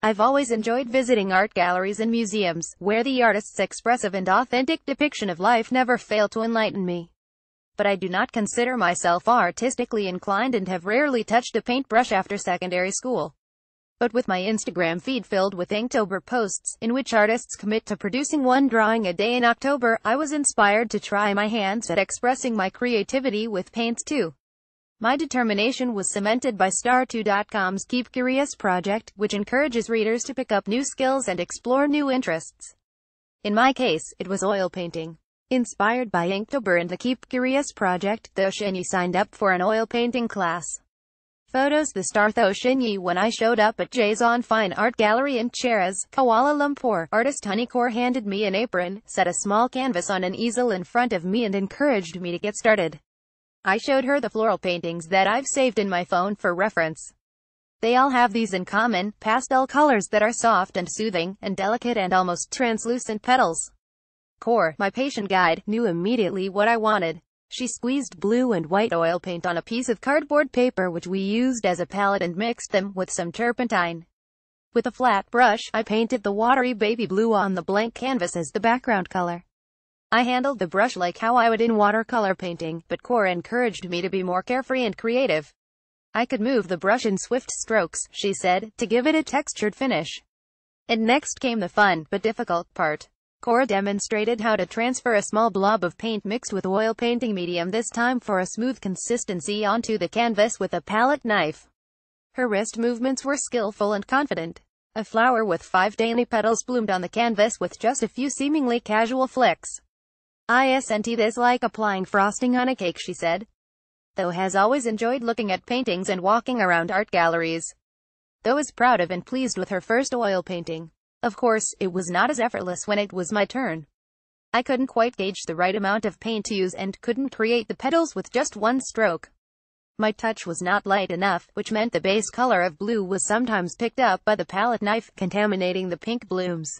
I've always enjoyed visiting art galleries and museums, where the artist's expressive and authentic depiction of life never fail to enlighten me. But I do not consider myself artistically inclined and have rarely touched a paintbrush after secondary school. But with my Instagram feed filled with Inktober posts, in which artists commit to producing one drawing a day in October, I was inspired to try my hands at expressing my creativity with paints too. My determination was cemented by Star2.com's Keep Curious project, which encourages readers to pick up new skills and explore new interests. In my case, it was oil painting. Inspired by Inktober and the Keep Curious project, Thoshinyi signed up for an oil painting class. Photos: the star Thoshinyi. When I showed up at Jason Fine Art Gallery in Cheras, Kuala Lumpur, artist Honeycore handed me an apron, set a small canvas on an easel in front of me and encouraged me to get started. I showed her the floral paintings that I've saved in my phone for reference. They all have these in common: pastel colors that are soft and soothing, and delicate and almost translucent petals. Core, my patient guide, knew immediately what I wanted. She squeezed blue and white oil paint on a piece of cardboard paper which we used as a palette and mixed them with some turpentine. With a flat brush, I painted the watery baby blue on the blank canvas as the background color. I handled the brush like how I would in watercolor painting, but Core encouraged me to be more carefree and creative. I could move the brush in swift strokes, she said, to give it a textured finish. And next came the fun, but difficult part. Core demonstrated how to transfer a small blob of paint mixed with oil painting medium, this time for a smooth consistency, onto the canvas with a palette knife. Her wrist movements were skillful and confident. A flower with 5 dainty petals bloomed on the canvas with just a few seemingly casual flicks. "Isn't this like applying frosting on a cake?" she said. Tho has always enjoyed looking at paintings and walking around art galleries. Tho is proud of and pleased with her first oil painting. Of course, it was not as effortless when it was my turn. I couldn't quite gauge the right amount of paint to use and couldn't create the petals with just one stroke. My touch was not light enough, which meant the base color of blue was sometimes picked up by the palette knife, contaminating the pink blooms.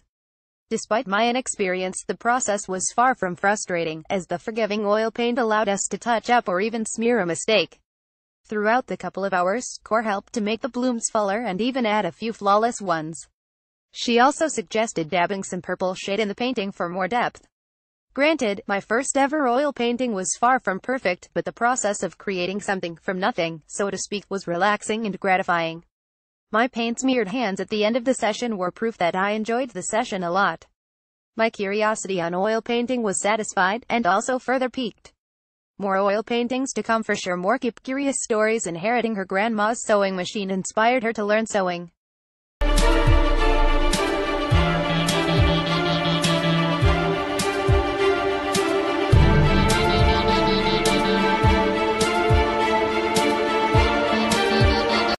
Despite my inexperience, the process was far from frustrating, as the forgiving oil paint allowed us to touch up or even smear a mistake. Throughout the couple of hours, Core helped to make the blooms fuller and even add a few flawless ones. She also suggested dabbing some purple shade in the painting for more depth. Granted, my first ever oil painting was far from perfect, but the process of creating something from nothing, so to speak, was relaxing and gratifying. My paint-smeared hands at the end of the session were proof that I enjoyed the session a lot. My curiosity on oil painting was satisfied, and also further piqued. More oil paintings to come for sure. More Keep Curious stories. Inheriting her grandma's sewing machine inspired her to learn sewing.